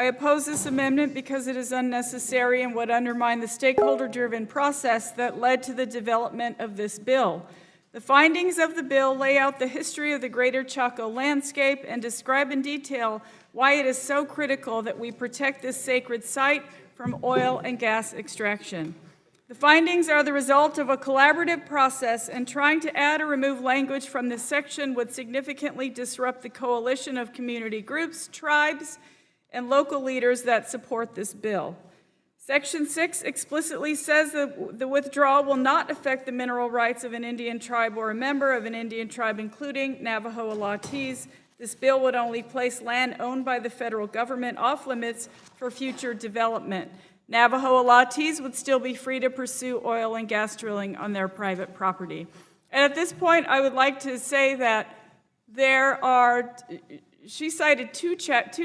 I oppose this amendment because it is unnecessary and would undermine the stakeholder-driven process that led to the development of this bill. The findings of the bill lay out the history of the greater Chaco landscape and describe in detail why it is so critical that we protect this sacred site from oil and gas extraction. The findings are the result of a collaborative process, and trying to add or remove language from this section would significantly disrupt the coalition of community groups, tribes, and local leaders that support this bill. Section 6 explicitly says that the withdrawal will not affect the mineral rights of an Indian tribe or a member of an Indian tribe, including Navajo Alaatees. This bill would only place land owned by the federal government off limits for future development. Navajo Alaatees would still be free to pursue oil and gas drilling on their private property. And at this point, I would like to say that she cited two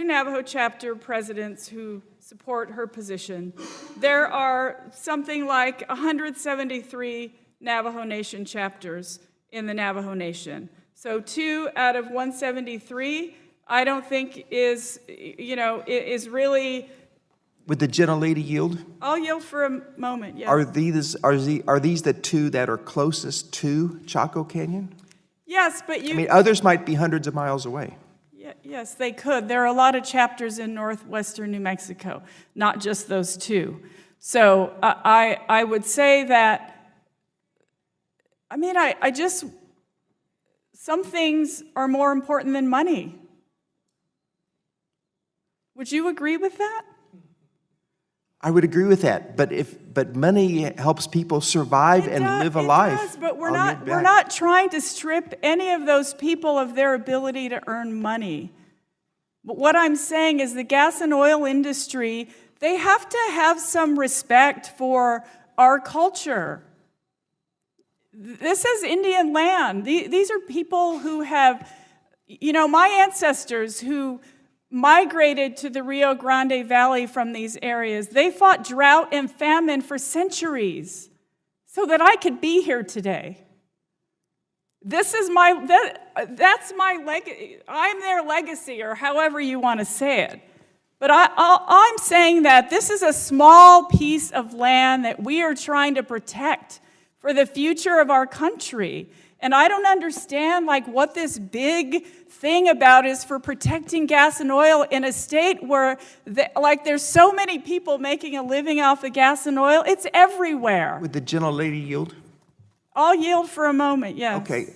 Navajo chapter presidents who support her position. There are something like 173 Navajo Nation chapters in the Navajo Nation. So 2 out of 173, I don't think is really. Would the gentlelady yield? I'll yield for a moment, yes. Are these the 2 that are closest to Chaco Canyon? Yes, but others might be hundreds of miles away. Yes, they could. There are a lot of chapters in northwestern New Mexico, not just those 2. So I would say that, some things are more important than money. Would you agree with that? I would agree with that, but money helps people survive and live a life. It does, but we're not trying to strip any of those people of their ability to earn money. But what I'm saying is the gas and oil industry, they have to have some respect for our culture. This is Indian land. These are people who have, my ancestors who migrated to the Rio Grande Valley from these areas. They fought drought and famine for centuries so that I could be here today. That's my legacy. I'm their legacy, or however you want to say it. But I'm saying that this is a small piece of land that we are trying to protect for the future of our country. And I don't understand what this big thing about is for protecting gas and oil in a state where there's so many people making a living off of gas and oil. It's everywhere. Would the gentlelady yield? I'll yield for a moment, yes. Okay,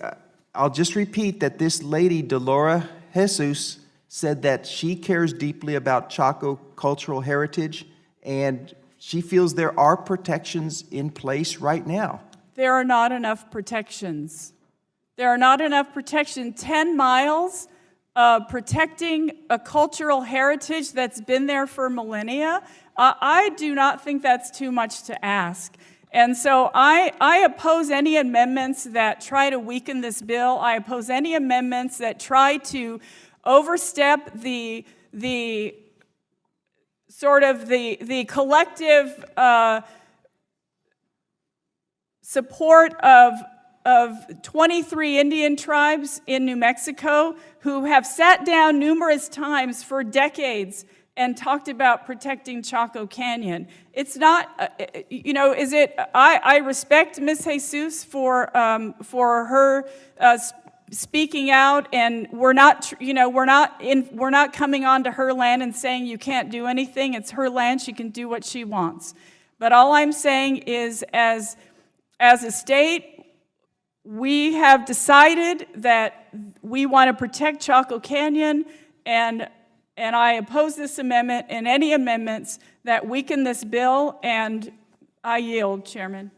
I'll just repeat that this lady, Delora Jesus, said that she cares deeply about Chaco cultural heritage, and she feels there are protections in place right now. There are not enough protections. There are not enough protections. 10 miles protecting a cultural heritage that's been there for millennia, I do not think that's too much to ask. And so I oppose any amendments that try to weaken this bill. I oppose any amendments that try to overstep the collective support of 23 Indian tribes in New Mexico who have sat down numerous times for decades and talked about protecting Chaco Canyon. It's not, I respect Ms. Jesus for her speaking out, and we're not coming onto her land and saying you can't do anything. It's her land. She can do what she wants. But all I'm saying is, as a state, we have decided that we want to protect Chaco Canyon, and I oppose this amendment and any amendments that weaken this bill, and I yield, Chairman.